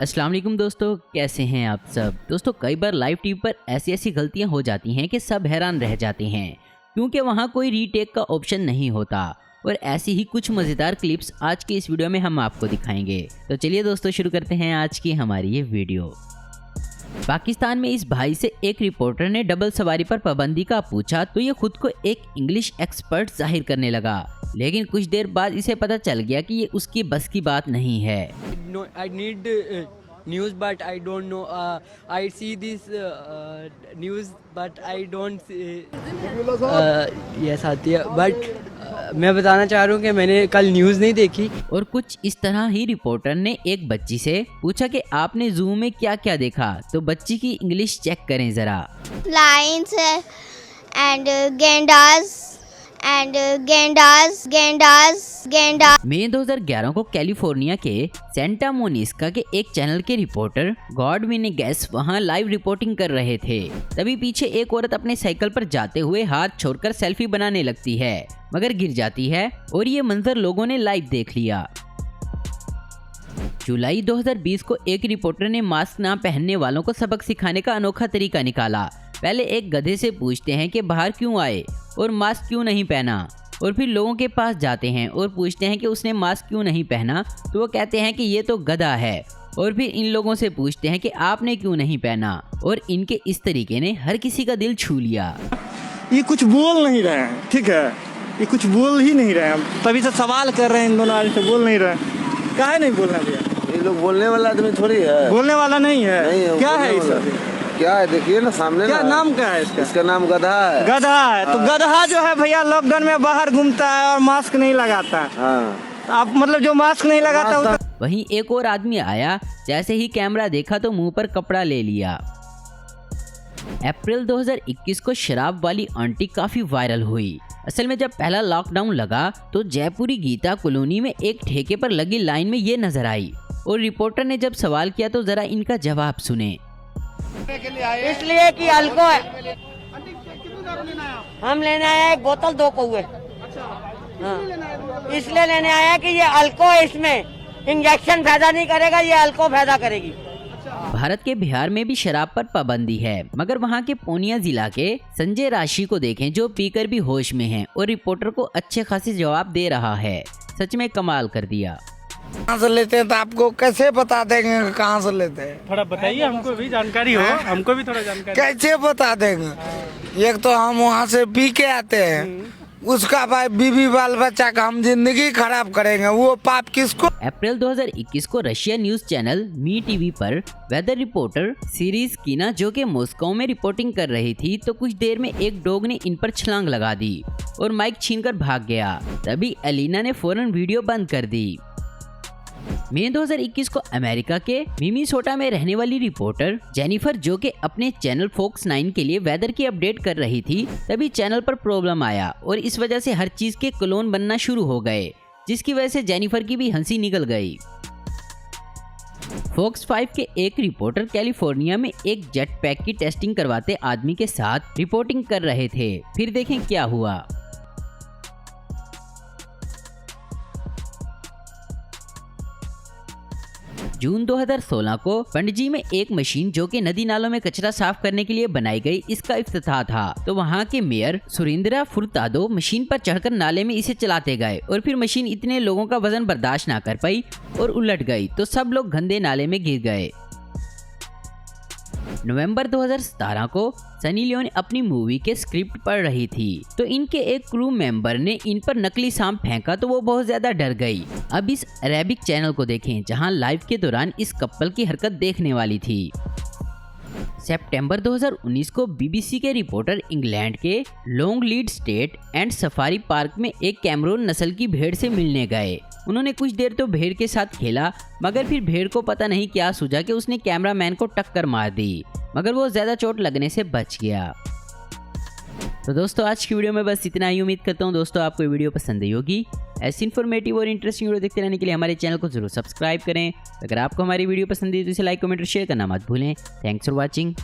अस्सलाम वालेकुम दोस्तों, कैसे हैं आप सब। दोस्तों कई बार लाइव टीवी पर ऐसी गलतियां हो जाती हैं कि सब हैरान रह जाते हैं क्योंकि वहां कोई रीटेक का ऑप्शन नहीं होता। और ऐसी ही कुछ मज़ेदार क्लिप्स आज के इस वीडियो में हम आपको दिखाएंगे। तो चलिए दोस्तों शुरू करते हैं आज की हमारी ये वीडियो। पाकिस्तान में इस भाई से एक रिपोर्टर ने डबल सवारी पर पाबंदी का पूछा तो ये खुद को एक इंग्लिश एक्सपर्ट जाहिर करने लगा, लेकिन कुछ देर बाद इसे पता चल गया कि ये उसकी बस की बात नहीं है। I need news but I don't know. I see this news but I don't see. Yes आती है but मैं बताना चाह रहा हूँ कि मैंने कल न्यूज़ नहीं देखी। और कुछ इस तरह ही रिपोर्टर ने एक बच्ची से पूछा कि आपने जू में क्या क्या देखा, तो बच्ची की इंग्लिश चेक करें जरा। Lions and गेंडास and गेंडास। मई 2011 को कैलिफोर्निया के सेंटा मोनिस्का के एक चैनल के रिपोर्टर गॉड विनेगेस वहां लाइव रिपोर्टिंग कर रहे थे। तभी पीछे एक औरत अपने साइकिल पर जाते हुए हाथ छोड़कर सेल्फी बनाने लगती है, मगर गिर जाती है और ये मंजर लोगों ने लाइव देख लिया। जुलाई 2020 को एक रिपोर्टर ने मास्क ना पहनने वालों को सबक सिखाने का अनोखा तरीका निकाला। पहले एक गधे से पूछते हैं कि बाहर क्यों आए और मास्क क्यों नहीं पहना, और फिर लोगों के पास जाते हैं और पूछते हैं कि उसने मास्क क्यों नहीं पहना, तो वो कहते हैं कि ये तो गधा है। और फिर इन लोगों से पूछते हैं कि आपने क्यों नहीं पहना, और इनके इस तरीके ने हर किसी का दिल छू लिया। ये कुछ बोल नहीं रहे हैं, ठीक है, ये कुछ बोल ही नहीं रहे हैं। तभी से सवाल कर रहे हैं, इन दोनों आदमी से बोल नहीं रहे। काहे नहीं बोल रहे भैया? ये लोग बोलने वाला आदमी थोड़ी है। बोलने वाला नहीं है, नहीं, क्या है ये सब? क्या है देखिए ना सामने। क्या नाम क्या है इसका? इसका नाम गधा है। गधा है। तो गधा जो है भैया लॉकडाउन में बाहर घूमता है और मास्क नहीं लगाता है। हाँ। आप मतलब जो मास्क नहीं लगाता वहीं एक और आदमी आया, जैसे ही कैमरा देखा तो मुंह पर कपड़ा ले लिया। अप्रैल 2021 को शराब वाली आंटी काफी वायरल हुई। असल में जब पहला लॉकडाउन लगा तो जयपुरी गीता कॉलोनी में एक ठेके पर लगी लाइन में ये नजर आई, और रिपोर्टर ने जब सवाल किया तो जरा इनका जवाब सुने। इसलिए कि अल्को है, हम लेने आए एक बोतल 2 कौए। हाँ, इसलिए लेने आया कि ये अल्को है, इसमें इंजेक्शन पैदा नहीं करेगा, ये अल्को पैदा करेगी। भारत के बिहार में भी शराब पर पाबंदी है, मगर वहाँ के पूर्णिया जिला के संजय राशि को देखें जो पीकर भी होश में हैं और रिपोर्टर को अच्छे खासे जवाब दे रहा है। सच में कमाल कर दिया। कहाँ से लेते हैं तो आपको कैसे बता देंगे कहाँ से लेते हैं? थोड़ा बताइए, हमको भी जानकारी हो, हमको भी थोड़ा जानकारी। कैसे बता देंगे? एक तो हम वहाँ से पी के आते हैं, उसका भाई बीवी बाल बच्चा का हम जिंदगी खराब करेंगे, वो पाप किसको? अप्रैल 2021 को Russia news channel Mi TV पर वेदर रिपोर्टर सीरीज कीना जो कि मॉस्को में रिपोर्टिंग कर रही थी, तो कुछ देर में एक डॉग ने इन पर छलांग लगा दी और माइक छीनकर भाग गया। तभी एलिना ने फौरन वीडियो बंद कर दी। मई 2021 को अमेरिका के मिनीसोटा में रहने वाली रिपोर्टर जेनिफर जो कि अपने चैनल फॉक्स 9 के लिए वेदर की अपडेट कर रही थी, तभी चैनल पर प्रॉब्लम आया और इस वजह से हर चीज के क्लोन बनना शुरू हो गए, जिसकी वजह से जेनिफर की भी हंसी निकल गई। फॉक्स 5 के एक रिपोर्टर कैलिफोर्निया में एक जेट पैक की टेस्टिंग करवाते आदमी के साथ रिपोर्टिंग कर रहे थे। फिर देखें क्या हुआ। जून 2016 को पणजी में एक मशीन जो कि नदी नालों में कचरा साफ करने के लिए बनाई गई, इसका इफ्तिताह था। तो वहां के मेयर सुरेंद्रा फुरतादो मशीन पर चढ़कर नाले में इसे चलाते गए और फिर मशीन इतने लोगों का वजन बर्दाश्त ना कर पाई और उलट गई, तो सब लोग गंदे नाले में गिर गए। नवंबर 2017 को सनी लियोन अपनी मूवी के स्क्रिप्ट पढ़ रही थी, तो इनके एक क्रू मेंबर ने इन पर नकली सांप फेंका तो वो बहुत ज्यादा डर गई। अब इस अरेबिक चैनल को देखें जहां लाइव के दौरान इस कपल की हरकत देखने वाली थी। सितंबर 2019 को बीबीसी के रिपोर्टर इंग्लैंड के long lead state and safari park में एक कैमरून नस्ल की भेड़ से मिलने गए। उन्होंने कुछ देर तो भेड़ के साथ खेला, मगर फिर भेड़ को पता नहीं क्या सूझा कि उसने कैमरामैन को टक्कर मार दी, मगर वो ज्यादा चोट लगने से बच गया। तो दोस्तों आज की वीडियो में बस इतना ही। उम्मीद करता हूँ दोस्तों आपको वीडियो पसंद आई होगी। ऐसी इन्फॉर्मेटिव और इंटरेस्टिंग वीडियो देखते रहने के लिए हमारे चैनल को जरूर सब्सक्राइब करें। अगर आपको हमारी वीडियो पसंद है तो इसे लाइक, कमेंट और शेयर करना मत भूलें। Thanks for watching.